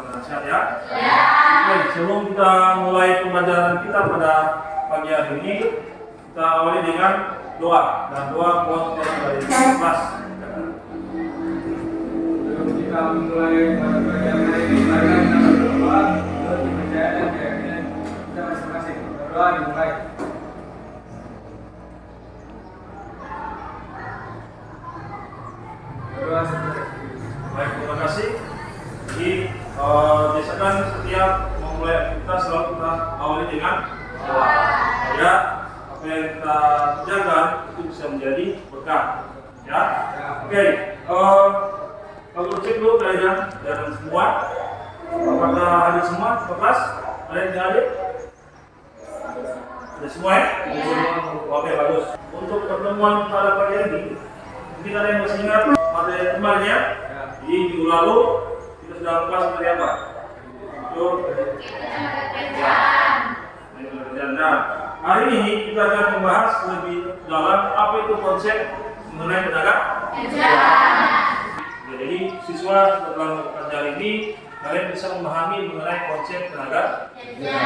dengan sehat ya. Oke, sebelum kita mulai pembelajaran kita pada pagi hari ini, kita awali dengan doa dan doa buat dari kelas. Sebelum kita mulai pembelajaran hari ini, mari kita berdoa untuk dipercaya dan keyakinan kita masing-masing. Berdoa dimulai. Berdoa seperti Baik, terima kasih. Jadi biasakan setiap memulai aktivitas selalu kita awali dengan doa. Ya, apa yang kita kerjakan itu bisa menjadi berkah. Ya, oke. Kalau cek dulu kalian dan semua, apakah hadir semua ke kelas? Ada yang tidak hadir? Ada semua ya? Oke, bagus. Untuk pertemuan pada pagi ini, mungkin ada yang masih ingat materi kemarin ya? Jadi minggu lalu kita sudah membahas seperti apa? Itu nah, hari ini kita akan membahas lebih dalam apa itu konsep mengenai tenaga kerja. Jadi siswa setelah melakukan hari ini kalian bisa memahami mengenai konsep tenaga kerja.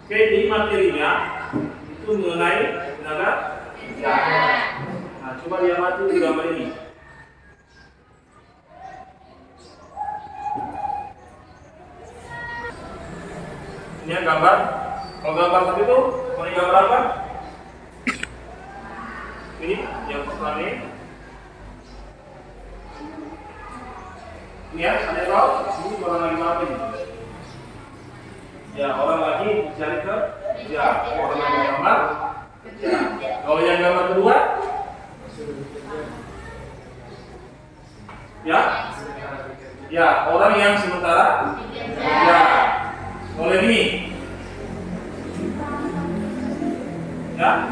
Oke, jadi materinya itu mengenai tenaga kerja. Nah, coba diamati di gambar ini. Ini gambar. Kalau gambar tadi itu, mau gambar apa? Ini yang pertama ini. Ini ya, ada yang tahu? Ini orang lagi apa ini? Ya, orang lagi mencari kerja. Orang lagi gambar kerja. Kalau yang gambar kedua, ya, orang yang sementara kerja. Kalau ini, ya,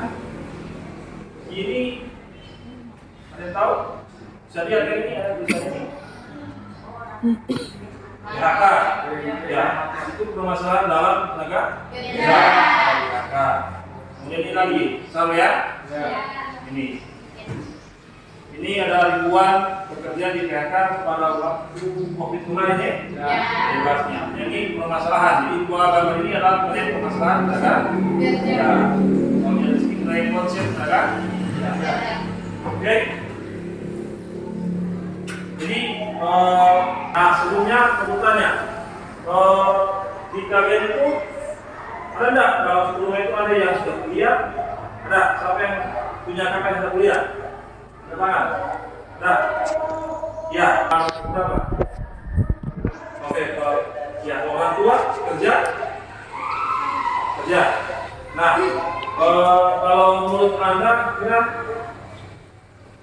ini ada yang tahu? Bisa lihat ini ada tulisan ini. PHK, ya, itu permasalahan dalam tenaga kerja. PHK. Kemudian ini lagi, sama ya? Ini ada ribuan pekerja di PHK pada waktu COVID kemarin ya? Bebasnya. Ini permasalahan. Jadi dua gambar ini adalah permasalahan tenaga kerja. Kemudian sedikit lain konsep tenaga kerja. Oke. Jadi, nah sebelumnya kebutuhannya di kalian itu ada enggak kalau sebelumnya itu ada yang sudah kuliah? Ada? Siapa yang punya kakak yang sudah kuliah? Ada tangan? Ada? Ya, berapa? Oke, ya orang tua kerja. Nah, kalau menurut Anda kira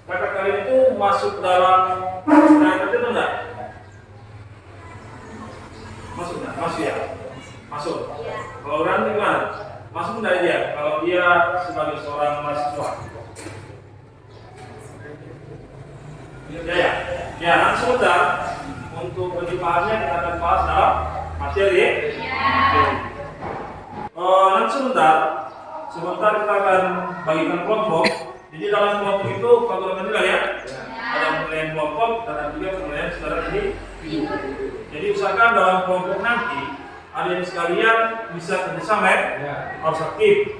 kakak kalian itu masuk dalam tenaga kerja atau enggak? Masuk enggak? Masuk ya? Masuk. Kalau orang gimana? Masuk enggak dia? Kalau dia sebagai seorang mahasiswa? Ya, nanti sebentar untuk lebih pahamnya kita akan bahas dalam materi. Nanti sebentar kita akan bagikan kelompok. Jadi dalam kelompok itu kalau menilai ya, ada penilaian kelompok dan juga penilaian secara individu. Jadi usahakan dalam kelompok nanti adik-adik sekalian bisa kerjasama ya, harus aktif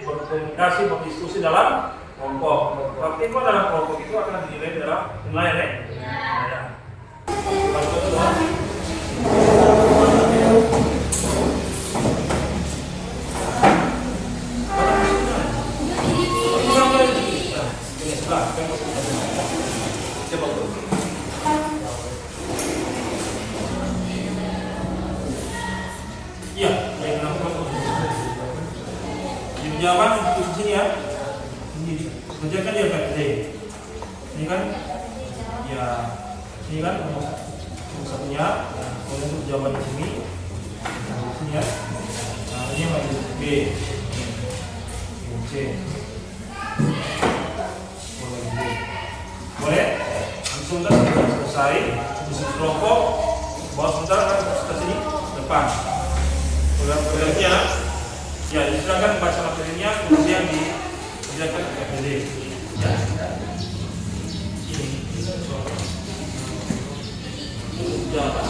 berkomunikasi, berdiskusi dalam kelompok. Aktif dalam kelompok itu akan dinilai dalam penilaian ya. Iya, baik jawaban di sini ya. Ini kerjakan dia kan ini kan ya ini kan nomor satunya. Kemudian untuk jawaban di sini ya. Nah ini yang lagi B, C, boleh? Langsung sudah selesai. Bisa kelompok bawa sebentar kan ke sini depan. Berarti ya disilakan baca materinya kemudian dikerjakan ke FPD. Ya. data.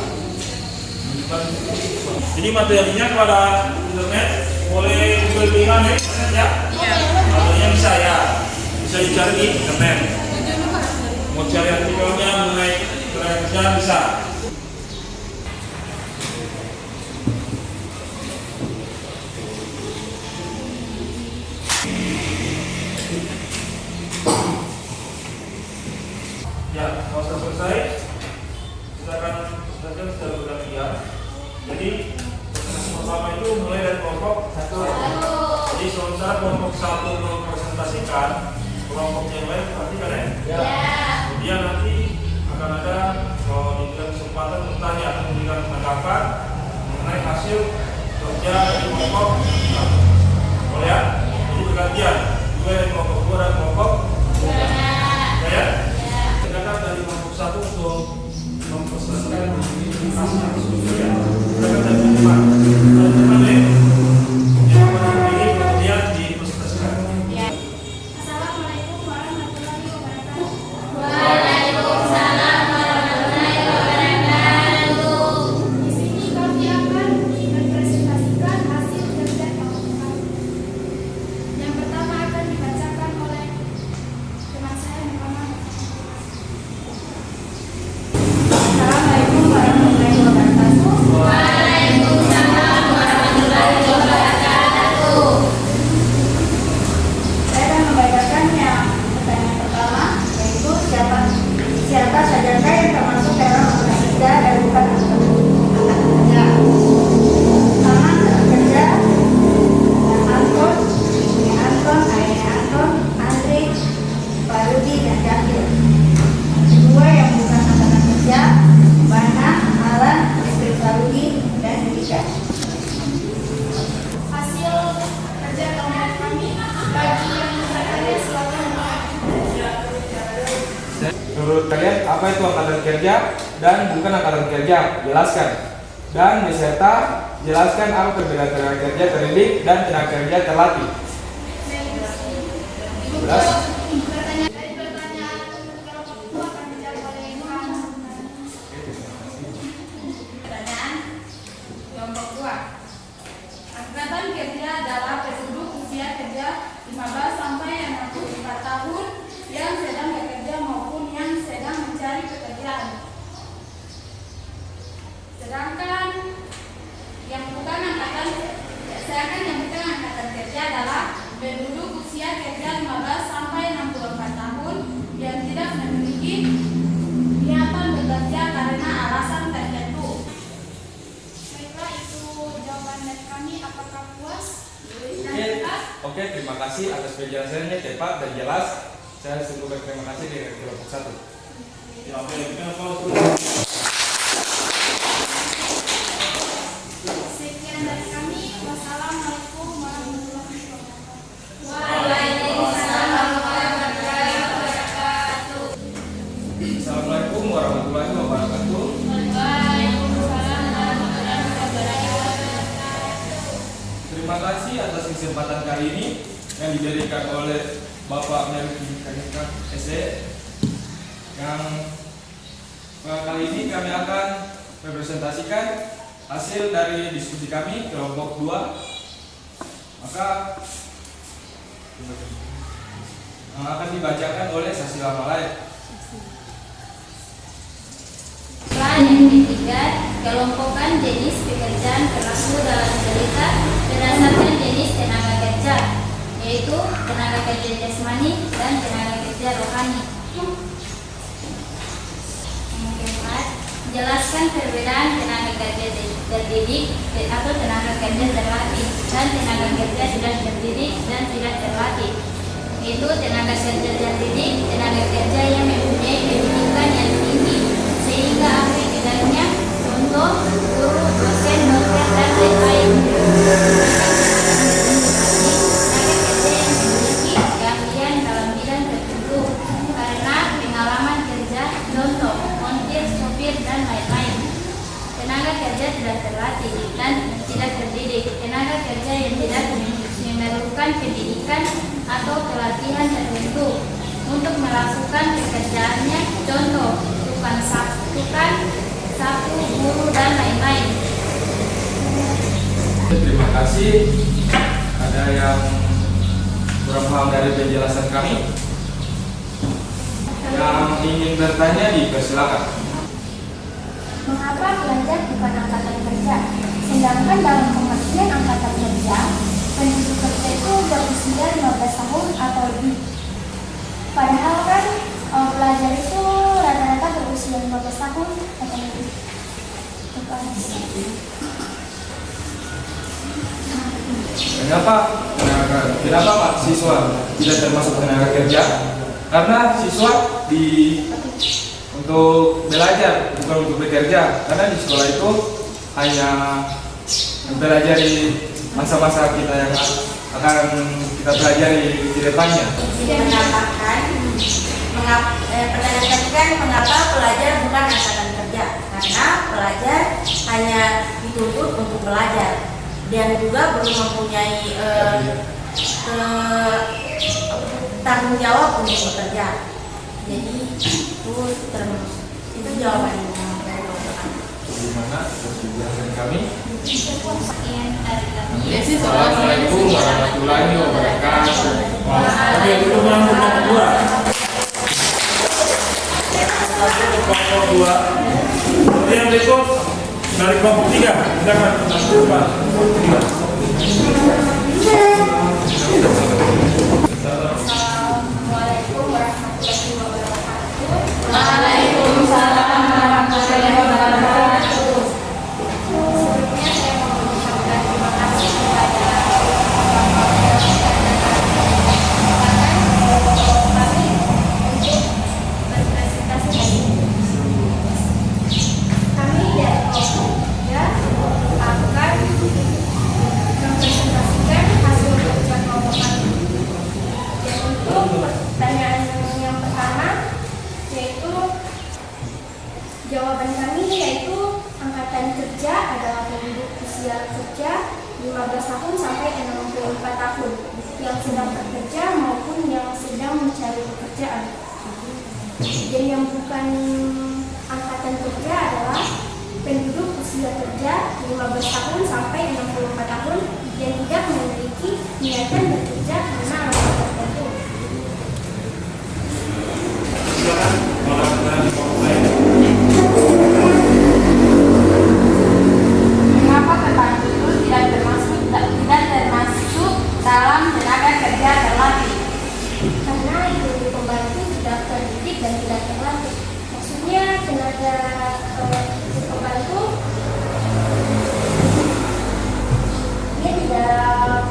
Jadi materinya kepada internet boleh Google Bilang ya. Materinya bisa ya, bisa dicari di internet. Mau cari artikelnya mengenai kerja bisa. Ya, kalau sudah selesai, kita akan selesaikan secara bergantian. Jadi, presentasi pertama itu mulai dari kelompok 1. Jadi, sementara kelompok 1 mempresentasikan, kelompok yang lain perhatikan ya. Kemudian nanti akan ada kalau diberikan kesempatan bertanya atau memberikan tanggapan mengenai hasil kerja di kelompok 1. Boleh ya? Jadi bergantian, juga dari kelompok 2 dan kelompok 3. Ya? Silakan dari kelompok 1 untuk mempresentasikan hasil ya. Silakan dari teman-teman. Teman-teman ya. Yang pilih kemudian dipresentasikan. Assalamualaikum warahmatullahi wabarakatuh. Waalaikumsalam warahmatullahi wabarakatuh. Di sini kami akan mempresentasikan hasil kerja kelompok kami. Yang pertama akan dibacakan oleh teman saya yang pertama. Assalamualaikum warahmatullahi wabarakatuh. Waalaikumsalam warahmatullahi wabarakatuh. Saya akan membacakan yang pertanyaan pertama, yaitu siapa sajakah yang termasuk dalam angkatan kerja dan bukan angkatan kerja. Pertama, angkatan kerja Anton, ayahnya Anton, Andri, Pak Rudi, dan Jakil. Kedua yang bukan angkatan kerja, Bana, Alan, istri Pak Rudi, dan Judika. Hasil kerja kelompok kami bagi yang berkarya silakan. Menurut kalian apa itu angkatan kerja dan bukan angkatan kerja? Jelaskan. Dan beserta jelaskan apa perbedaan tenaga kerja terdidik dan tenaga kerja terlatih. Jelas? Dari pertanyaan kelompok 2 akan dijawab oleh Iwan. Pertanyaan kelompok 2. Angkatan kerja adalah penduduk usia kerja 15 sampai 64 tahun yang sedang bekerja maupun yang sedang mencari pekerjaan. Sedangkan yang bukan angkatan kerja adalah penduduk usia kerja 15 sampai 64 tahun yang tidak memiliki niatan bekerja karena alasan tertentu. Baiklah, itu jawaban dari kami. Apakah puas? Oke, terima kasih atas penjelasannya cepat dan jelas. Saya sungguh berterima kasih dengan kelompok 1. Ya, oke. Kalau Sekian dari kami. Wassalamualaikum warahmatullahi wabarakatuh. Waalaikumsalam warahmatullahi wabarakatuh. Assalamualaikum warahmatullahi wabarakatuh. Waalaikumsalam warahmatullahi wabarakatuh. Terima kasih atas kesempatan kali ini yang diberikan oleh Bapak Merki Kanika SE. Yang kali ini kami akan mempresentasikan hasil dari diskusi kami kelompok 2. Maka akan dibacakan oleh Sasila Malaya. Plan yang ketiga, kelompokkan jenis pekerjaan berlaku dalam cerita berdasarkan jenis tenaga kerja, yaitu tenaga kerja jasmani dan tenaga kerja rohani. Yang keempat, jelaskan perbedaan tenaga kerja terdidik atau tenaga kerja terlatih dan tenaga kerja tidak terdidik dan tidak terlatih. Yaitu tenaga kerja terdidik, tenaga kerja yang mempunyai pendidikan yang tinggi sehingga ahli bidangnya, contoh guru, dosen, dokter, dan lain-lain. Tenaga kerja yang memiliki keahlian dalam bidang tertentu karena pengalaman kerja, contoh montir, sopir, dan lain-lain. Tenaga kerja tidak terlatih dan tidak terdidik, tenaga kerja yang tidak memerlukan pendidikan atau pelatihan tertentu untuk melakukan pekerjaannya, contoh tukang sapu perilaku guru dan lain-lain. Terima kasih. Ada yang kurang paham dari penjelasan kami? Yang ingin bertanya dipersilakan. Mengapa pelajar bukan angkatan kerja? Sedangkan dalam pengertian angkatan kerja, penduduk kerja itu berusia 15 tahun atau lebih. Padahal kan pelajar itu rata-rata berusia 15 tahun atau lebih. Kenapa Pak siswa tidak termasuk tenaga kerja? Karena siswa untuk belajar bukan untuk bekerja. Karena di sekolah itu hanya belajar di masa-masa kita yang akan kita pelajari di depannya. Menambahkan, pertanyakan mengapa pelajar bukan angkatan kerja? Karena pelajar hanya dituntut untuk belajar dan juga belum mempunyai tanggung jawab untuk bekerja. Jadi itu jawabannya dari dokter. Gimana penjelasan kami? Iya. Assalamualaikum warahmatullahi wabarakatuh. Oke, itu kelompok 2. Kelompok 2. Yang berikut dari kelompok 3. Silakan, Pak. Assalamualaikum warahmatullahi wabarakatuh. Waalaikumsalam warahmatullahi wabarakatuh. Sebelumnya saya mau mengucapkan terima kasih kepada kami untuk berpresentasi hari ini. Kami dari kelompok 3 akan mempresentasikan hasil kerja kelompok kami. Dan untuk pertanyaan yang pertama yaitu jawaban kami yaitu angkatan kerja adalah penduduk usia kerja 15 tahun sampai 64 tahun yang sedang bekerja maupun yang sedang mencari pekerjaan. Dan yang bukan angkatan kerja adalah penduduk usia kerja 15 tahun sampai 64 tahun yang tidak memiliki niatan bekerja karena alasan tertentu. Silakan, orang dari kelompok lain. Mengapa petani itu tidak termasuk dalam tenaga kerja terlatih? Karena ibu pembantu tidak terdidik dan tidak terlatih. Maksudnya tenaga ibu pembantu dia tidak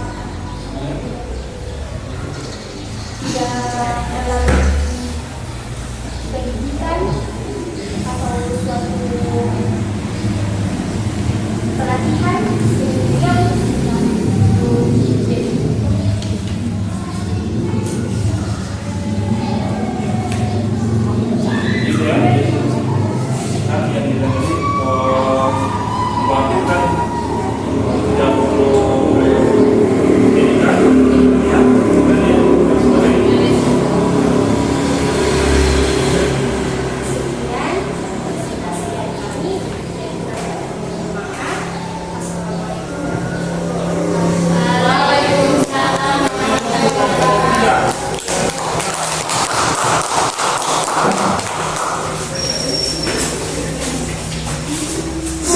melalui pendidikan atau suatu pelatihan sehingga Gitu ya. Nah, yang kita tadi mewakilkan 30 pendidikan ya, dan yang sebagainya. sekian presentasi dari kami dan maaf. Assalamualaikum Waalaikumsalam warahmatullahi wabarakatuh.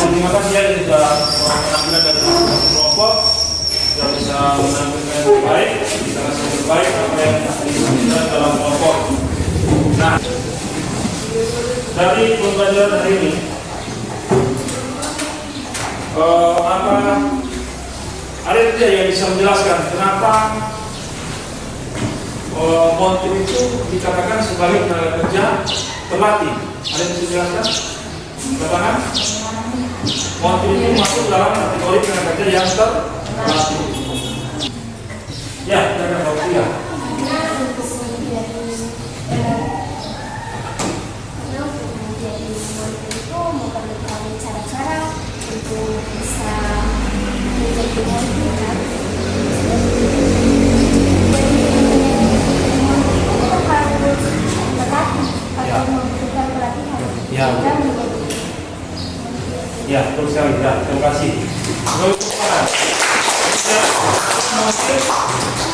Terima kasih ya kita penampilan dari kelompok yang bisa menampilkan yang terbaik, kita kasih yang terbaik apa yang disampaikan dalam kelompok. Nah, dari pembelajaran hari ini, apa ada tidak yang bisa menjelaskan kenapa motif itu dikatakan sebagai tenaga kerja terlatih? Ada yang bisa menjelaskan? Katakan? Motif itu masuk dalam kategori tenaga kerja yang terlatih. Ya, kita akan waktu ya. karena untuk menjadi menteri itu memerlukan cara-cara untuk bisa menjadi menteri kan. Menteri itu harus berlatih atau membutuhkan pelatihan Ya. sehingga menjadi Ya, betul sekali. Ya, terima kasih. Terus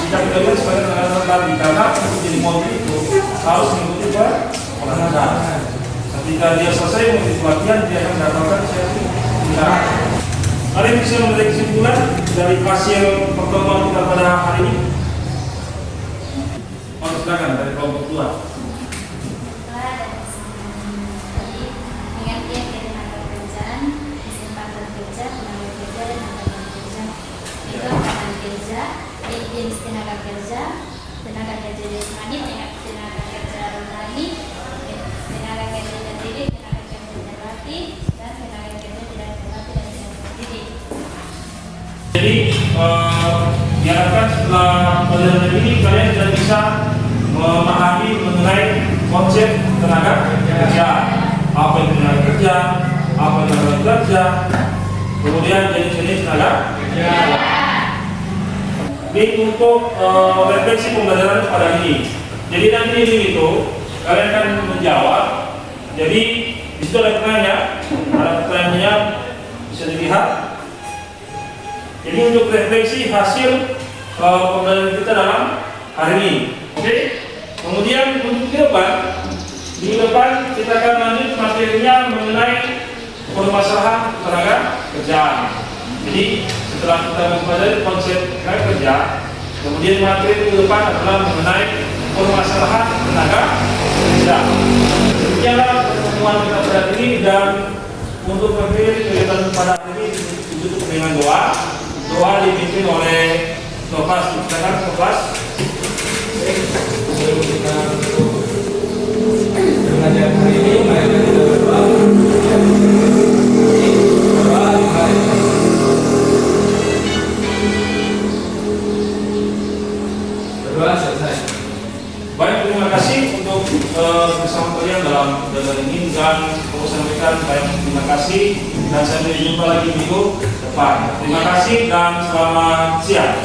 jika kita lihat sebagai tenaga tadi, karena untuk jadi mobil itu harus mengikuti olahraga. Ketika dia selesai mengikuti pelatihan, dia akan mendapatkan sertifikat kendaraan. Mari bisa menarik kesimpulan dari hasil pertemuan kita pada hari ini. Silakan dari kelompok 2. Jenis tenaga kerja jasmani, tenaga kerja rohani, tenaga kerja terdidik, tenaga kerja terlatih, dan tenaga kerja tidak terlatih dan tidak terdidik. Jadi diharapkan setelah pelajaran ini kalian sudah bisa memahami mengenai konsep tenaga kerja, apa itu tenaga kerja, apa itu tenaga kerja, kemudian jenis-jenis tenaga kerja. Ini untuk refleksi pembelajaran pada ini. Jadi nanti itu kalian akan menjawab. Jadi di situ ada pertanyaannya bisa dilihat. Jadi untuk refleksi hasil pembelajaran kita dalam hari ini. Oke. Kemudian untuk di depan kita akan lanjut materinya mengenai permasalahan tenaga kerjaan. Jadi setelah kita mempelajari konsep tenaga kerja, kemudian materi ke depan adalah mengenai permasalahan tenaga kerja. Demikianlah pertemuan kita pada hari ini, dan untuk kegiatan pada hari ini ditutup dengan doa. Doa dipimpin oleh Sopas. Silakan Sopas. Sebelum kita belajar hari ini, mari kita berdoa. Berdoa selesai. Baik, terima kasih untuk bersama kalian dalam belajar ini, dan aku sampaikan baik terima kasih dan sampai jumpa lagi minggu depan. Terima kasih dan selamat siang.